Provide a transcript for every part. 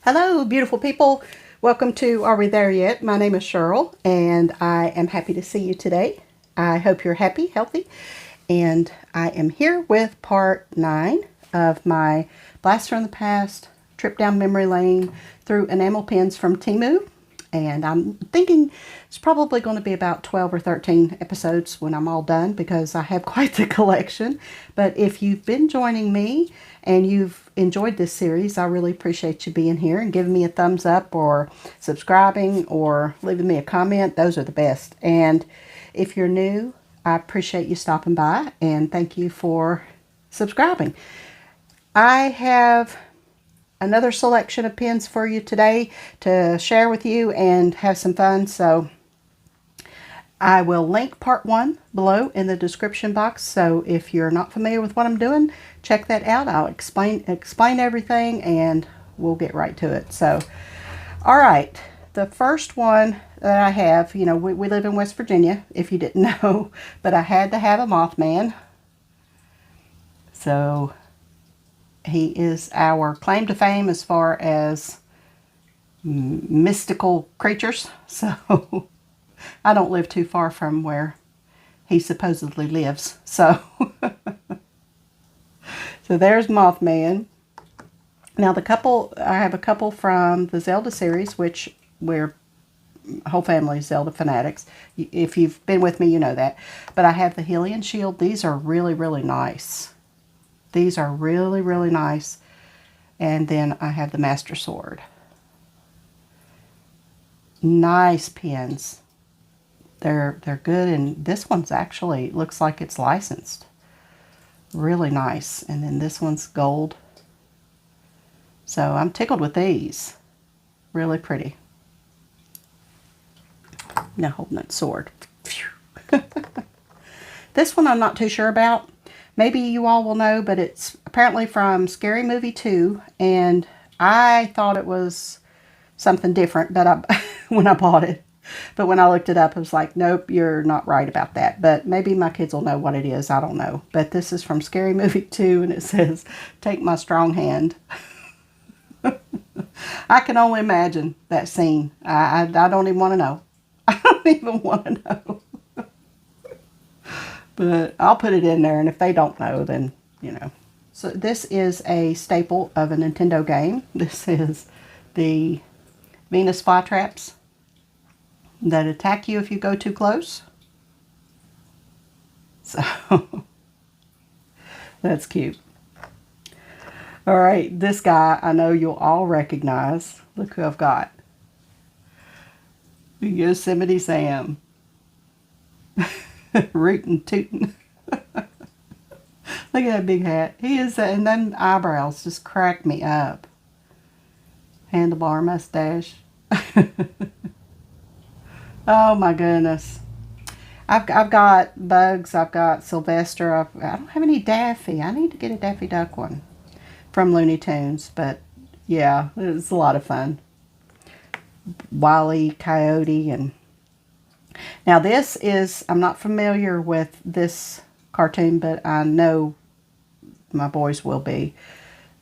Hello, beautiful people. Welcome to Are We There Yet? My name is Cheryl, and I am happy to see you today. I hope you're happy, healthy, and I am here with part 9 of my Blast from the Past trip down memory lane through enamel pins from Temu. And I'm thinking it's probably going to be about 12 or 13 episodes when I'm all done because I have quite the collection. But if you've been joining me and you've enjoyed this series, I really appreciate you being here and giving me a thumbs up or subscribing or leaving me a comment. Those are the best. And if you're new, I appreciate you stopping by and thank you for subscribing. I have another selection of pins for you today to share with you and have some fun. So I will link part 1 below in the description box. So if you're not familiar with what I'm doing, check that out. I'll explain everything and we'll get right to it. So, all right. The first one that I have, you know, we live in West Virginia, if you didn't know, but I had to have a Mothman. So he is our claim to fame as far as mystical creatures. So I don't live too far from where he supposedly lives. So, so there's Mothman. Now I have a couple from the Zelda series, which we're whole family Zelda fanatics. If you've been with me, you know that. But I have the Hylian Shield. These are really, really nice. These are really, really nice. And then I have the Master Sword. Nice pins. They're good, and this one's actually looks like it's licensed. Really nice. And then this one's gold. So I'm tickled with these. Really pretty. Now holding that sword. This one I'm not too sure about. Maybe you all will know, but it's apparently from Scary Movie 2, and I thought it was something different but when I bought it. But when I looked it up, I was like, nope, you're not right about that. But maybe my kids will know what it is. I don't know. But this is from Scary Movie 2, and it says, "Take my strong hand." I can only imagine that scene. I don't even want to know. I don't even want to know. But I'll put it in there, and if they don't know, then, you know. So this is a staple of a Nintendo game. This is the Venus flytraps that attack you if you go too close. So, that's cute. All right, this guy I know you'll all recognize. Look who I've got. Yosemite Sam. Rootin' tootin'. Look at that big hat. He is, and them eyebrows just crack me up. Handlebar mustache. Oh my goodness. I've got Bugs. I've got Sylvester. I don't have any Daffy. I need to get a Daffy Duck one from Looney Tunes. But yeah, it's a lot of fun. Wile E. Coyote and now this is, I'm not familiar with this cartoon, but I know my boys will be.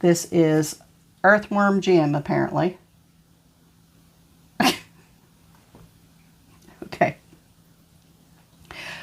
This is Earthworm Jim, apparently. Okay.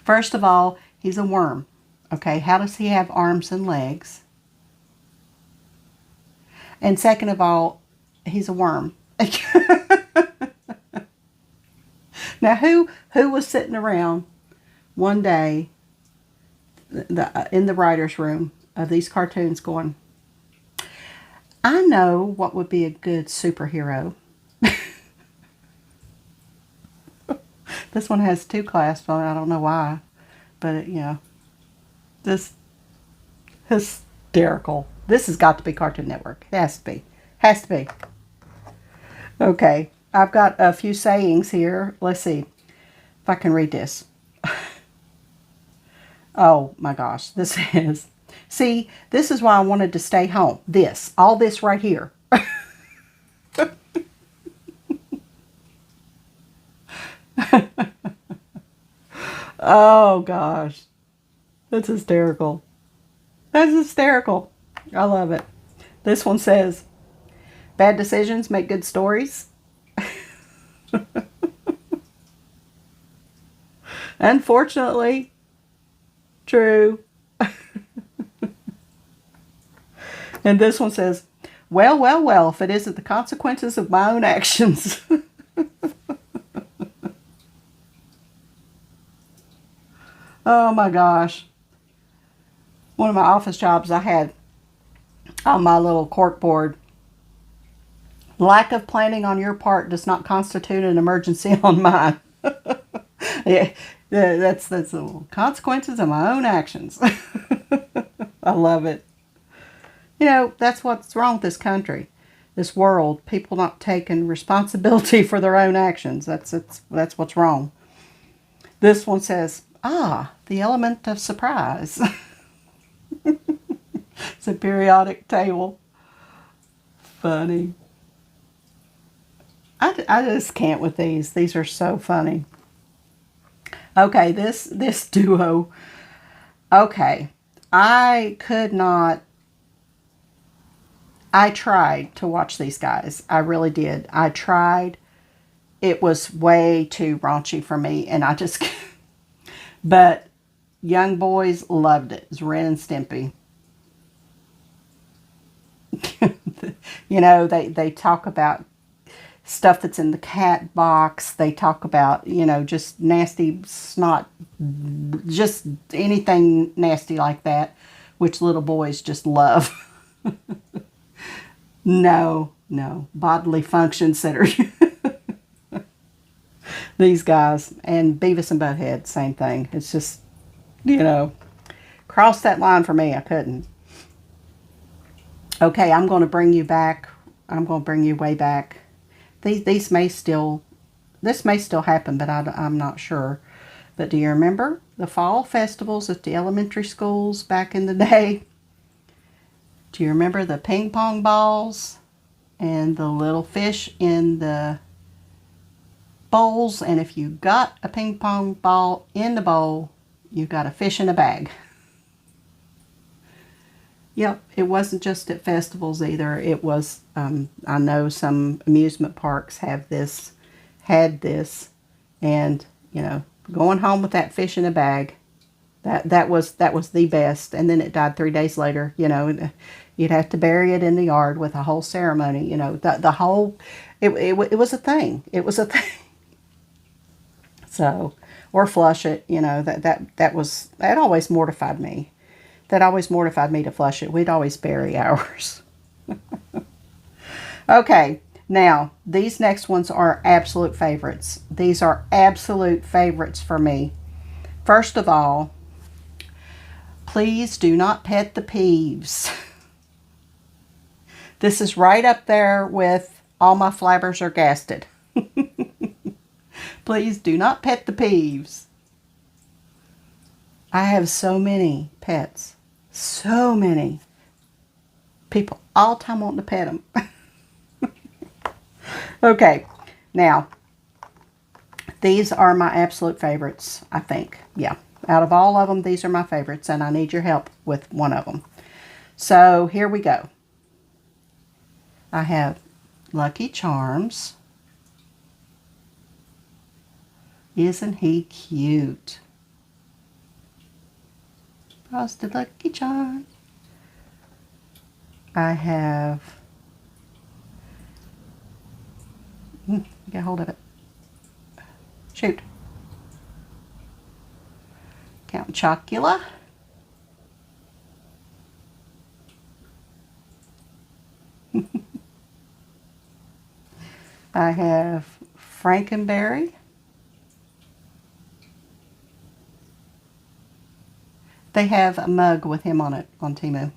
First of all, he's a worm. Okay, how does he have arms and legs? And second of all, he's a worm. Now, who was sitting around one day in the writer's room of these cartoons going, I know what would be a good superhero. This one has 2 clasps on it. I don't know why. But, you know, this hysterical. This has got to be Cartoon Network. It has to be. Has to be. Okay. I've got a few sayings here. Let's see if I can read this. Oh my gosh, this is, see, this is why I wanted to stay home. All this right here. Oh gosh, that's hysterical. That's hysterical. I love it. This one says, Bad decisions make good stories. Unfortunately, true. And this one says, well, well, well, if it isn't the consequences of my own actions. Oh my gosh. One of my office jobs I had on my little cork board. Lack of planning on your part does not constitute an emergency on mine. Yeah, that's the consequences of my own actions. I love it. You know, that's what's wrong with this country, this world. People not taking responsibility for their own actions. That's what's wrong. This one says, the element of surprise. It's a periodic table. Funny. I just can't with these. These are so funny. Okay, this duo. Okay, I could not. I tried to watch these guys. I really did. I tried. It was way too raunchy for me, and I just. But young boys loved it. It was Ren and Stimpy. You know, they talk about stuff that's in the cat box. They talk about, you know, just nasty snot, just anything nasty like that, which little boys just love. No, bodily function centers. These guys, and Beavis and Butthead, same thing. It's just, you know, cross that line for me. I couldn't. Okay, I'm going to bring you back. I'm going to bring you way back. This may still happen, but I'm not sure. But do you remember the fall festivals at the elementary schools back in the day? Do you remember the ping pong balls and the little fish in the bowls? And if you got a ping pong ball in the bowl, you got a fish in a bag. Yep, it wasn't just at festivals either. It was, I know some amusement parks had this, and, you know, going home with that fish in a bag, that was the best. And then it died 3 days later. You know, you'd have to bury it in the yard with a whole ceremony. You know, the whole, it was a thing. It was a thing. So, or flush it. You know, that always mortified me. That always mortified me to flush it. We'd always bury ours. Okay, now, these next ones are absolute favorites. These are absolute favorites for me. First of all, please do not pet the peeves. This is right up there with all my flabbers are gasted. Please do not pet the peeves. I have so many pets. So many. People all the time wanting to pet them. Okay, now, these are my absolute favorites, I think. Yeah, out of all of them, these are my favorites, and I need your help with one of them. So, here we go. I have Lucky Charms. Isn't he cute? Frosted Lucky Charms. I have... get hold of it. Shoot. Count Chocula. I have Frankenberry. They have a mug with him on it on Temu.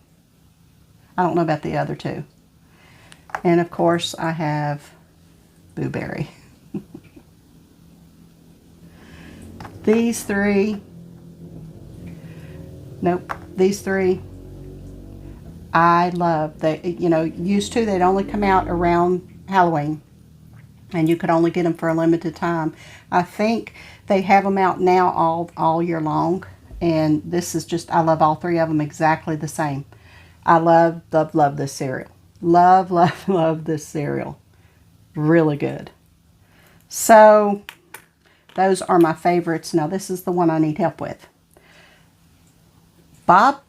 I don't know about the other two. And of course I have Boo Berry. These three, nope, these three I love. They, you know, used to, they'd only come out around Halloween, and you could only get them for a limited time. I think they have them out now all year long, and this is just, I love all three of them exactly the same. I love this cereal. Love, love, love this cereal. Really good. So those are my favorites. Now this is the one I need help with. Bob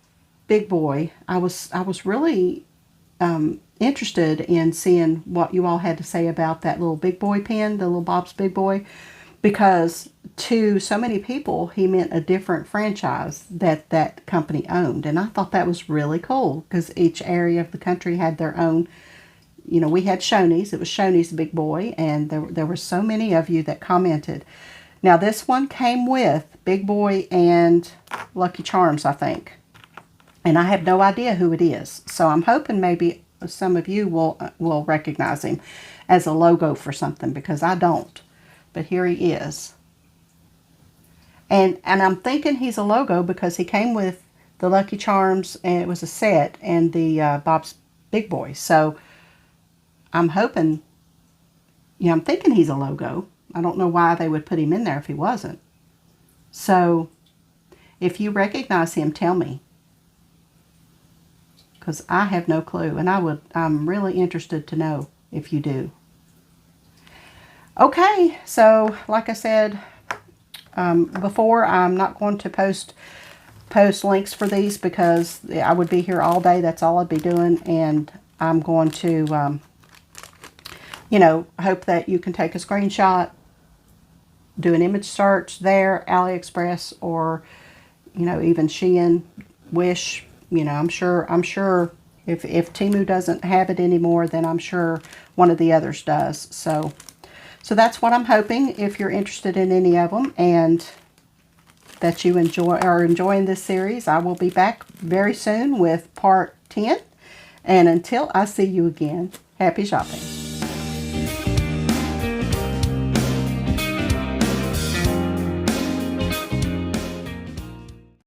Big Boy. I was really interested in seeing what you all had to say about that little Big Boy pen, the little Bob's Big Boy, because to so many people he meant a different franchise that that company owned, and I thought that was really cool because each area of the country had their own. You know, we had Shoney's. It was Shoney's Big Boy, and there were so many of you that commented. Now this one came with Big Boy and Lucky Charms, I think. And I have no idea who it is. So I'm hoping maybe some of you will recognize him as a logo for something, because I don't. But here he is. And I'm thinking he's a logo because he came with the Lucky Charms, and it was a set, and the Bob's Big Boy. So I'm hoping, I'm thinking he's a logo. I don't know why they would put him in there if he wasn't. So if you recognize him, tell me, because I have no clue, and I'm really interested to know if you do. Okay, so like I said before, I'm not going to post links for these because I would be here all day. That's all I'd be doing, and I'm going to hope that you can take a screenshot, do an image search there, AliExpress, or, even Shein, Wish. I'm sure if Temu doesn't have it anymore, then I'm sure one of the others does. So that's what I'm hoping, if you're interested in any of them, and that you are enjoying this series. I will be back very soon with part 10. And until I see you again, happy shopping.